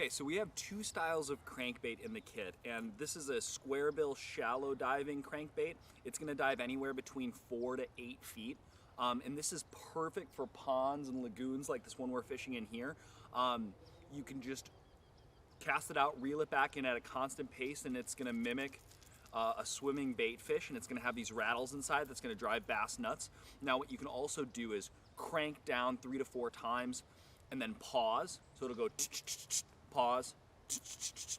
Okay, so we have two styles of crankbait in the kit, and this is a square bill shallow diving crankbait. It's gonna dive anywhere between 4 to 8 feet. And this is perfect for ponds and lagoons like this one we're fishing in here. You can just cast it out, reel it back in at a constant pace, and it's gonna mimic a swimming bait fish, and it's gonna have these rattles inside that's gonna drive bass nuts. Now what you can also do is crank down 3 to 4 times and then pause. So it'll go pause,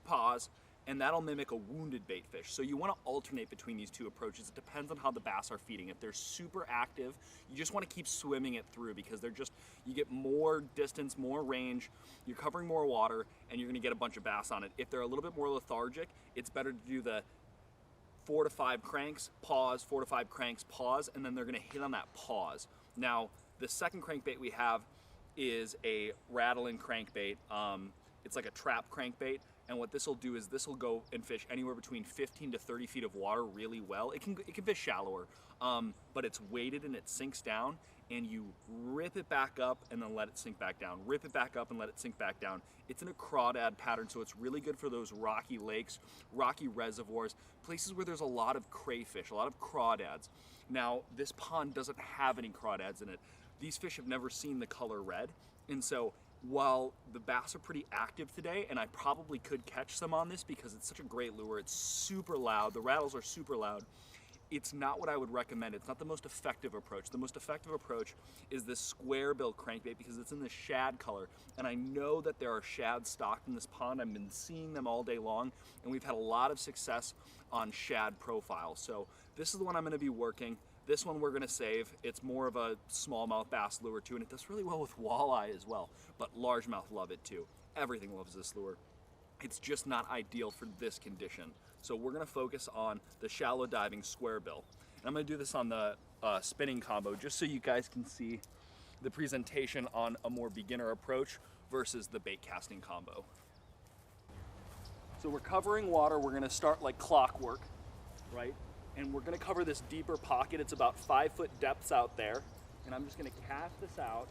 pause, and that'll mimic a wounded bait fish. So you wanna alternate between these two approaches. It depends on how the bass are feeding. If they're super active, you just wanna keep swimming it through because you get more distance, more range, you're covering more water, and you're gonna get a bunch of bass on it. If they're a little bit more lethargic, it's better to do the 4 to 5 cranks, pause, 4 to 5 cranks, pause, and then they're gonna hit on that pause. Now, the second crankbait we have is a rattling crankbait. It's like a trap crankbait, and what this will do is this will go and fish anywhere between 15 to 30 feet of water really well. It can fish shallower, but it's weighted and it sinks down, and you rip it back up and then let it sink back down. Rip it back up and let it sink back down. It's in a crawdad pattern, so it's really good for those rocky lakes, rocky reservoirs, places where there's a lot of crayfish, a lot of crawdads. Now, this pond doesn't have any crawdads in it. These fish have never seen the color red, and so while the bass are pretty active today, and I probably could catch some on this because it's such a great lure, it's super loud, the rattles are super loud, it's not what I would recommend. It's not the most effective approach. The most effective approach is this square bill crankbait because it's in the shad color, and I know that there are shad stocked in this pond. I've been seeing them all day long, and we've had a lot of success on shad profile. So this is the one I'm gonna be working. This one we're gonna save. It's more of a smallmouth bass lure too, and it does really well with walleye as well, but largemouth love it too. Everything loves this lure. It's just not ideal for this condition. So we're gonna focus on the shallow diving square bill. And I'm gonna do this on the spinning combo just so you guys can see the presentation on a more beginner approach versus the bait casting combo. So we're covering water. We're gonna start like clockwork, right? And we're gonna cover this deeper pocket. It's about 5 foot depths out there. And I'm just gonna cast this out.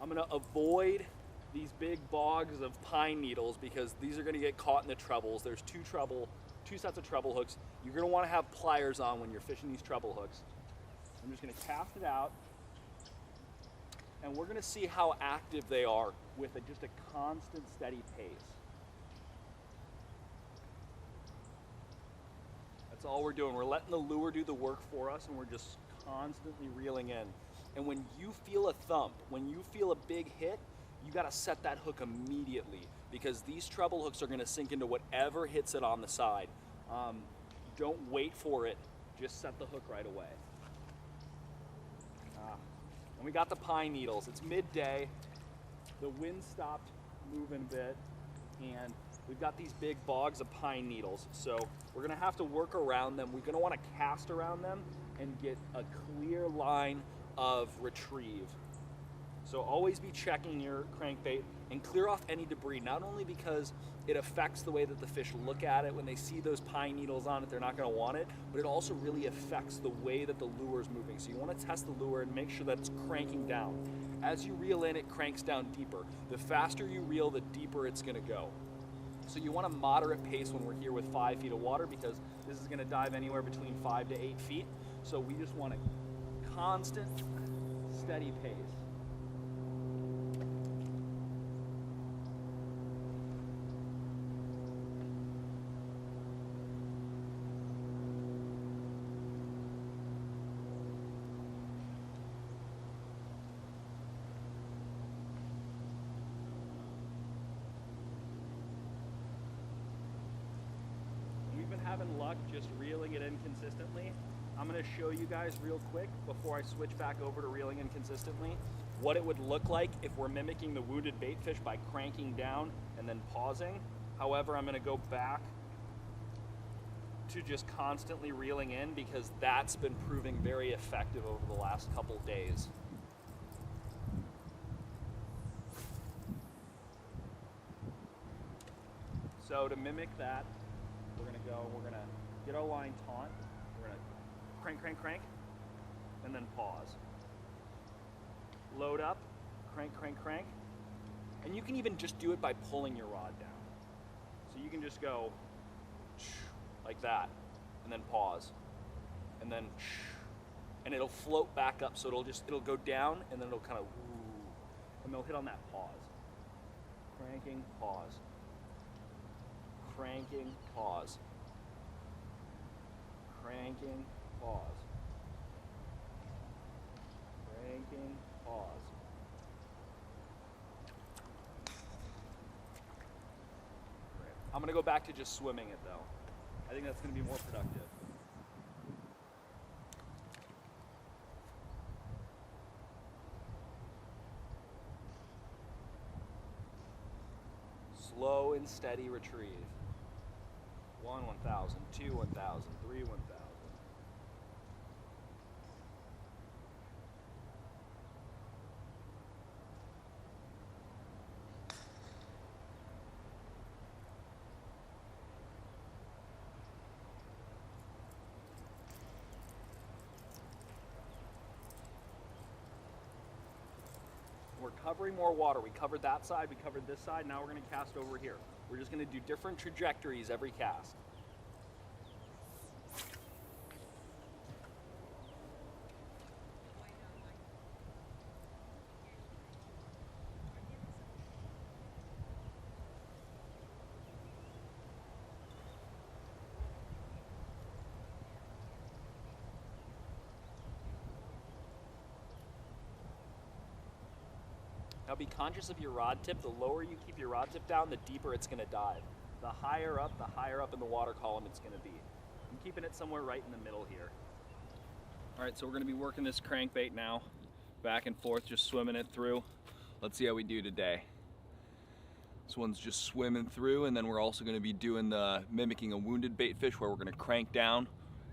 I'm gonna avoid these big bogs of pine needles because these are gonna get caught in the trebles. There's two sets of treble hooks. You're gonna wanna have pliers on when you're fishing these treble hooks. I'm just gonna cast it out, and we're gonna see how active they are with just a constant, steady pace. That's all we're doing. We're letting the lure do the work for us, and we're just constantly reeling in. And when you feel a thump, when you feel a big hit, you gotta set that hook immediately because these treble hooks are gonna sink into whatever hits it on the side. Don't wait for it, just set the hook right away. And we got the pine needles. It's midday, the wind stopped moving a bit, and we've got these big bogs of pine needles. So we're gonna have to work around them. We're gonna wanna cast around them and get a clear line of retrieve. So always be checking your crankbait and clear off any debris, not only because it affects the way that the fish look at it. When they see those pine needles on it, they're not gonna want it, but it also really affects the way that the lure is moving. So you wanna test the lure and make sure that it's cranking down. As you reel in, it cranks down deeper. The faster you reel, the deeper it's gonna go. So you want a moderate pace when we're here with 5 feet of water because this is gonna dive anywhere between 5 to 8 feet. So we just want a constant, steady pace. We've been having luck just reeling it in consistently. I'm gonna show you guys real quick before I switch back over to reeling in consistently what it would look like if we're mimicking the wounded bait fish by cranking down and then pausing. However, I'm gonna go back to just constantly reeling in because that's been proving very effective over the last couple days. So to mimic that, we're gonna get our line taut, we're gonna crank, crank, crank, and then pause. Load up, crank, crank, crank, And you can even just do it by pulling your rod down. So you can just go like that, and then pause, and then, and it'll float back up. So it'll go down, and then it'll kind of, and they'll hit on that pause. Cranking, pause. Cranking, pause. Cranking, pause. Cranking, pause. Great. I'm gonna go back to just swimming it though. I think that's gonna be more productive. Slow and steady retrieve. 1, 1,000, 2, 1,000, 3, 1,000. We're covering more water. We covered that side, we covered this side, now we're going to cast over here. We're just going to do different trajectories every cast. Now be conscious of your rod tip. The lower you keep your rod tip down, the deeper it's going to dive. The higher up in the water column it's going to be. I'm keeping it somewhere right in the middle here. All right, so we're going to be working this crankbait now, back and forth, just swimming it through. Let's see how we do today. This one's just swimming through, and then we're also going to be doing the mimicking a wounded bait fish, where we're going to crank down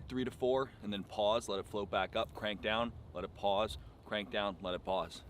3 to 4, and then pause, let it float back up, crank down, let it pause, crank down, let it pause.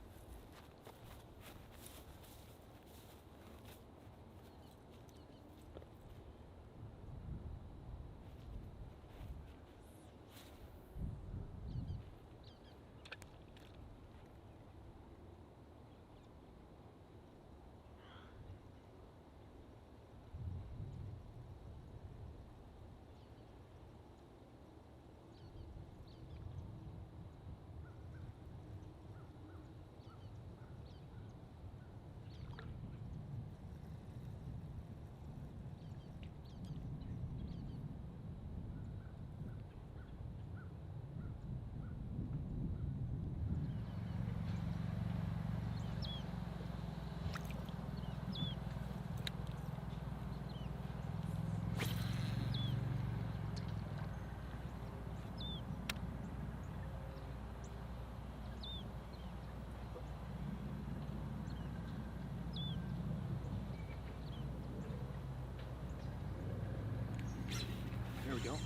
There we go.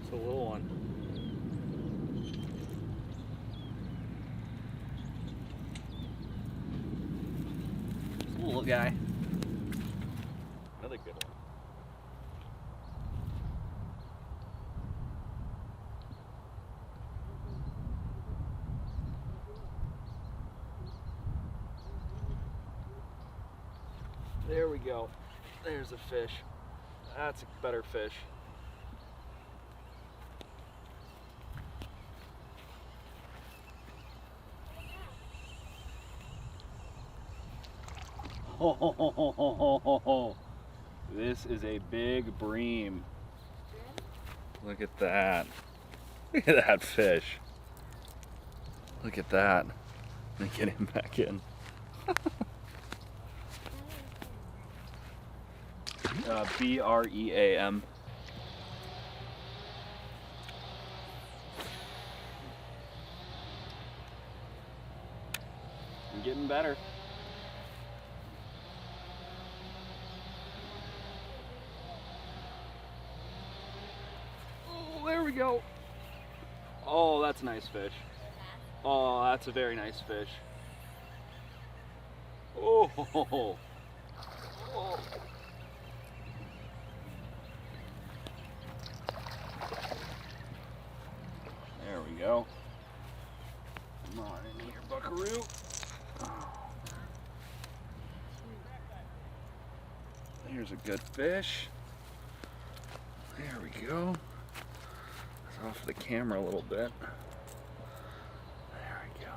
It's a little one. It's a little guy. Another good one. There we go. There's a fish. That's a better fish. Oh, this is a big bream. Look at that. Look at that fish. Look at that. Let me get him back in. B-R-E-A-M. I'm getting better. Oh, there we go. Oh, that's a nice fish. Oh, that's a very nice fish. Oh, oh. There we we go. Come on in here, buckaroo. Here's a good fish. There we go. It's off the camera a little bit. There we go.